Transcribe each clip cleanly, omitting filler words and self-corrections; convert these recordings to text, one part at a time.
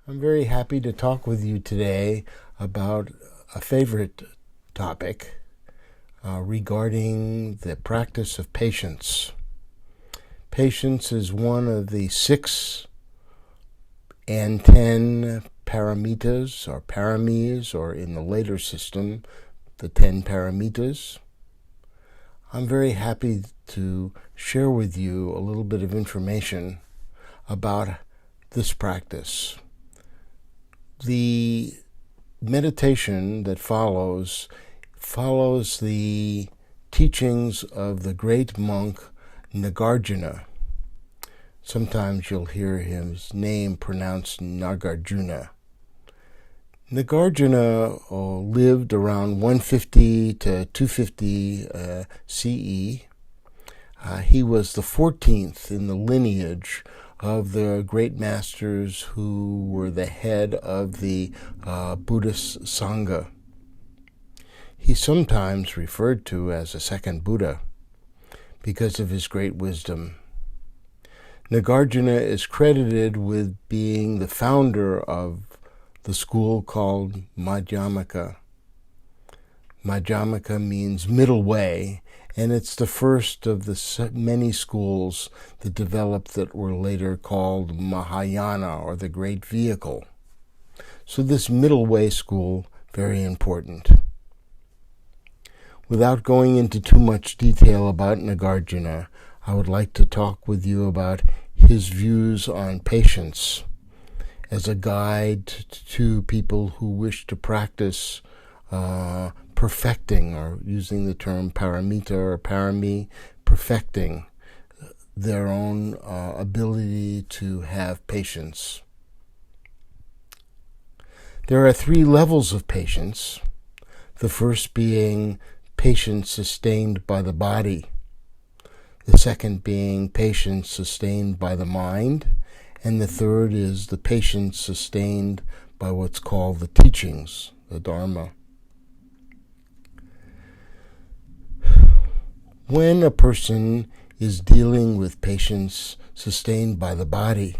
I'm very happy to talk with you today about a favorite topic regarding the practice of patience. Patience is one of the 6 and 10 paramitas or paramis, or in the later system, the 10 paramitas. I'm very happy to share with you a little bit of information about this practice. The meditation that follows the teachings of the great monk Nagarjuna. Sometimes you'll hear his name pronounced Nagarjuna. Nagarjuna lived around 150 to 250 CE. He was the 14th in the lineage of the great masters who were the head of the Buddhist Sangha. He's sometimes referred to as a second Buddha because of his great wisdom. Nagarjuna is credited with being the founder of the school called Madhyamaka. Madhyamaka means middle way, and it's the first of the many schools that developed that were later called Mahayana, or the Great Vehicle. So this middle way school, very important. Without going into too much detail about Nagarjuna, I would like to talk with you about his views on patience as a guide to people who wish to practice perfecting, or using the term paramita or parami, perfecting their own ability to have patience. There are 3 levels of patience, the first being patience sustained by the body, the second being patience sustained by the mind, and the third is the patience sustained by what's called the teachings, the Dharma. When a person is dealing with patience sustained by the body,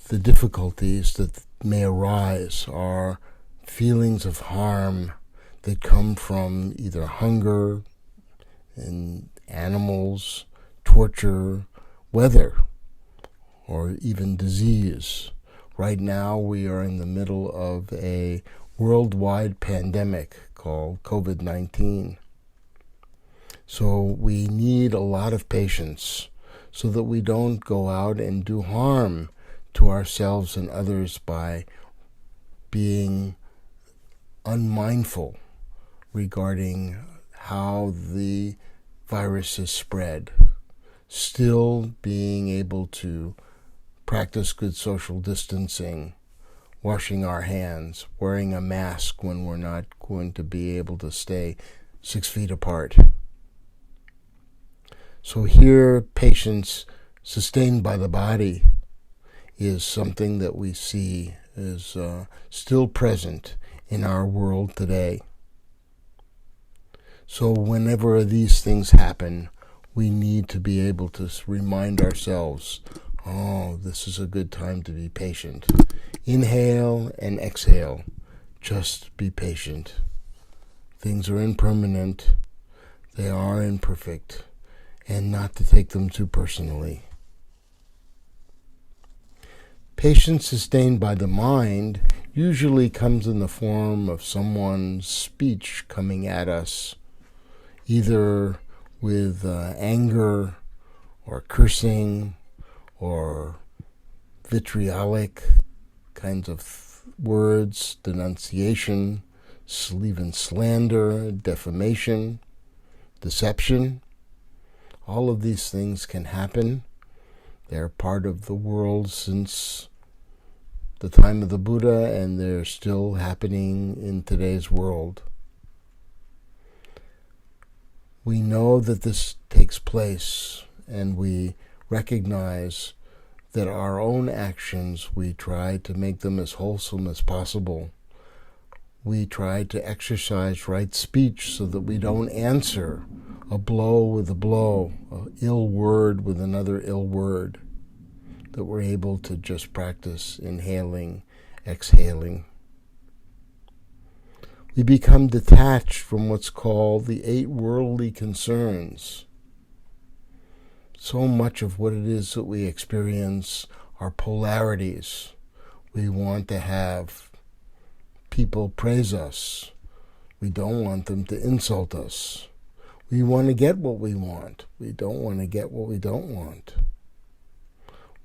the difficulties that may arise are feelings of harm that come from either hunger in animals, torture, weather, or even disease. Right now we are in the middle of a worldwide pandemic called COVID-19. So we need a lot of patience so that we don't go out and do harm to ourselves and others by being unmindful regarding how the virus is spread. Still being able to practice good social distancing, washing our hands, wearing a mask when we're not going to be able to stay 6 feet apart. So here, patience sustained by the body is something that we see is still present in our world today. So whenever these things happen, we need to be able to remind ourselves, this is a good time to be patient. Inhale and exhale. Just be patient. Things are impermanent. They are imperfect. And not to take them too personally. Patience sustained by the mind usually comes in the form of someone's speech coming at us, either with anger or cursing or vitriolic kinds of words, denunciation, even slander, defamation, deception. All of these things can happen. They're part of the world since the time of the Buddha, and they're still happening in today's world. We know that this takes place, and we recognize that our own actions, we try to make them as wholesome as possible. we try to exercise right speech so that we don't answer a blow with a blow, an ill word with another ill word, that we're able to just practice inhaling, exhaling. We become detached from what's called the 8 worldly concerns. So much of what it is that we experience are polarities. We want to have people praise us. We don't want them to insult us. We want to get what we want. We don't want to get what we don't want.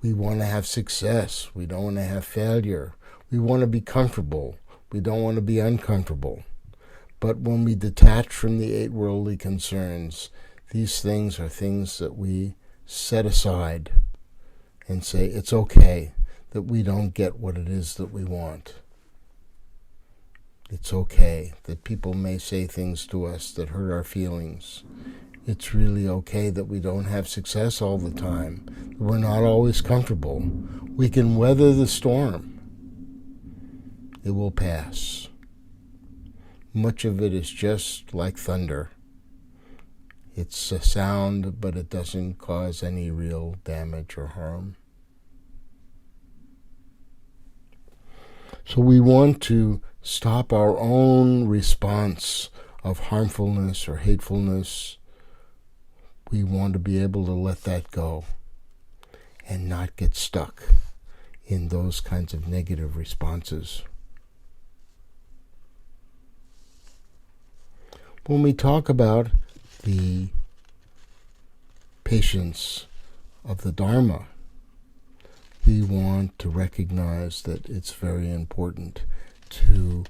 We want to have success. We don't want to have failure. We want to be comfortable. We don't want to be uncomfortable. But when we detach from the 8 worldly concerns, these things are things that we set aside and say it's okay that we don't get what it is that we want. It's okay that people may say things to us that hurt our feelings. It's really okay that we don't have success all the time, that we're not always comfortable. We can weather the storm. It will pass. Much of it is just like thunder. It's a sound, but it doesn't cause any real damage or harm. So we want to stop our own response of harmfulness or hatefulness. We want to be able to let that go and not get stuck in those kinds of negative responses. When we talk about the patience of the Dharma, we want to recognize that it's very important to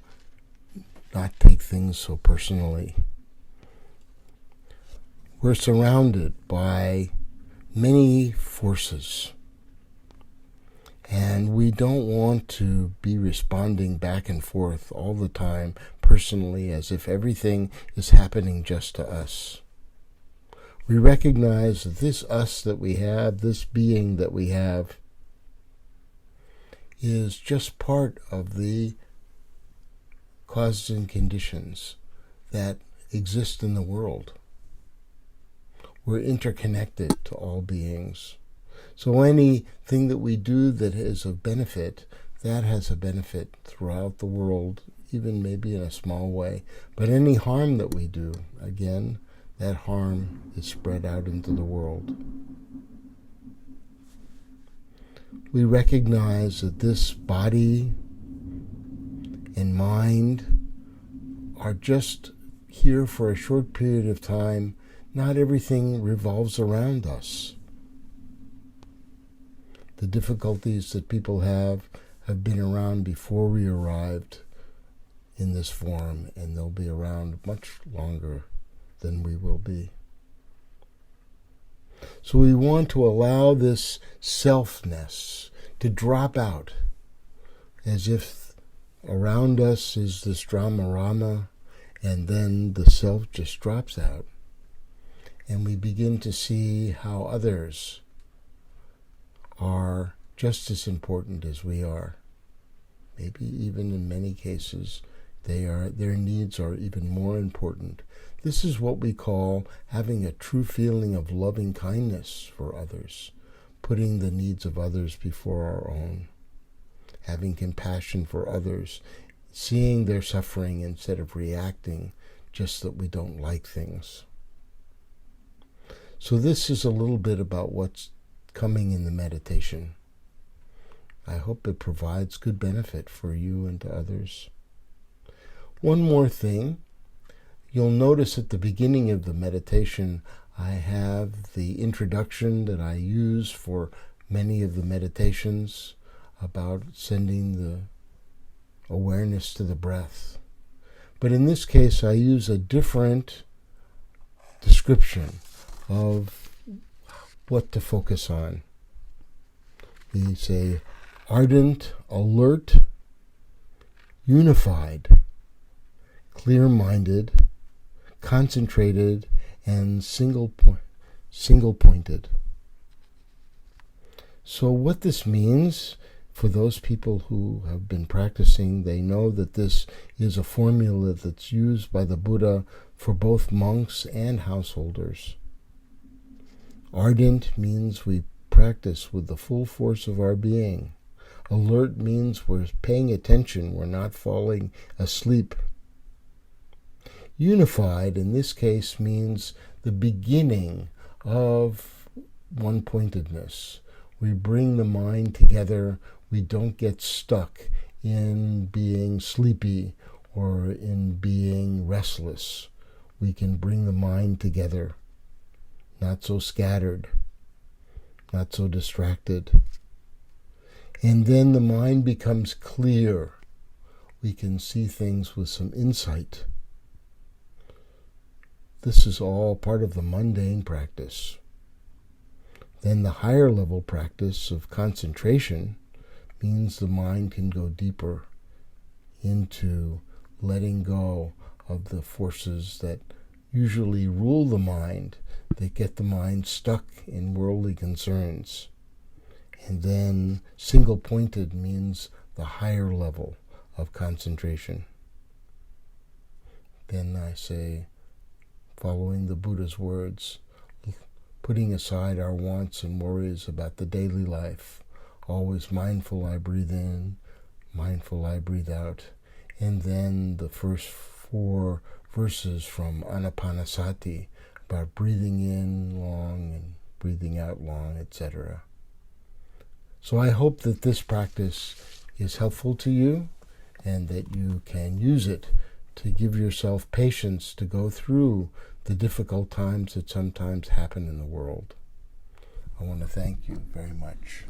not take things so personally. We're surrounded by many forces, and we don't want to be responding back and forth all the time personally as if everything is happening just to us. We recognize that this us that we have, this being that we have, is just part of the causes and conditions that exist in the world. We're interconnected to all beings. So anything that we do that is of benefit, that has a benefit throughout the world, even maybe in a small way. But any harm that we do, again, that harm is spread out into the world. We recognize that this body and mind are just here for a short period of time. Not everything revolves around us. The difficulties that people have been around before we arrived in this form, and they'll be around much longer than we will be. So we want to allow this selfness to drop out, as if around us is this drama, and then the self just drops out. And we begin to see how others are just as important as we are. Maybe even in many cases, their needs are even more important. This is what we call having a true feeling of loving kindness for others, putting the needs of others before our own, having compassion for others, seeing their suffering instead of reacting just that we don't like things. So this is a little bit about what's coming in the meditation. I hope it provides good benefit for you and to others. One more thing. You'll notice at the beginning of the meditation, I have the introduction that I use for many of the meditations about sending the awareness to the breath. But in this case, I use a different description of what to focus on. We say ardent, alert, unified, clear-minded, concentrated, and single-pointed. So what this means For those people who have been practicing, they know that this is a formula that's used by the Buddha for both monks and householders. Ardent means we practice with the full force of our being. Alert means we're paying attention, we're not falling asleep. Unified, in this case, means the beginning of one-pointedness. We bring the mind together. We don't get stuck in being sleepy or in being restless. We can bring the mind together, not so scattered, not so distracted. And then the mind becomes clear. We can see things with some insight. This is all part of the mundane practice. Then the higher level practice of concentration means the mind can go deeper into letting go of the forces that usually rule the mind, that get the mind stuck in worldly concerns. And then single-pointed means the higher level of concentration. Then I say, following the Buddha's words, putting aside our wants and worries about the daily life, always mindful I breathe in, mindful I breathe out. And then the first 4 verses from Anapanasati about breathing in long and breathing out long, etc. So I hope that this practice is helpful to you and that you can use it to give yourself patience to go through the difficult times that sometimes happen in the world. I want to thank you very much.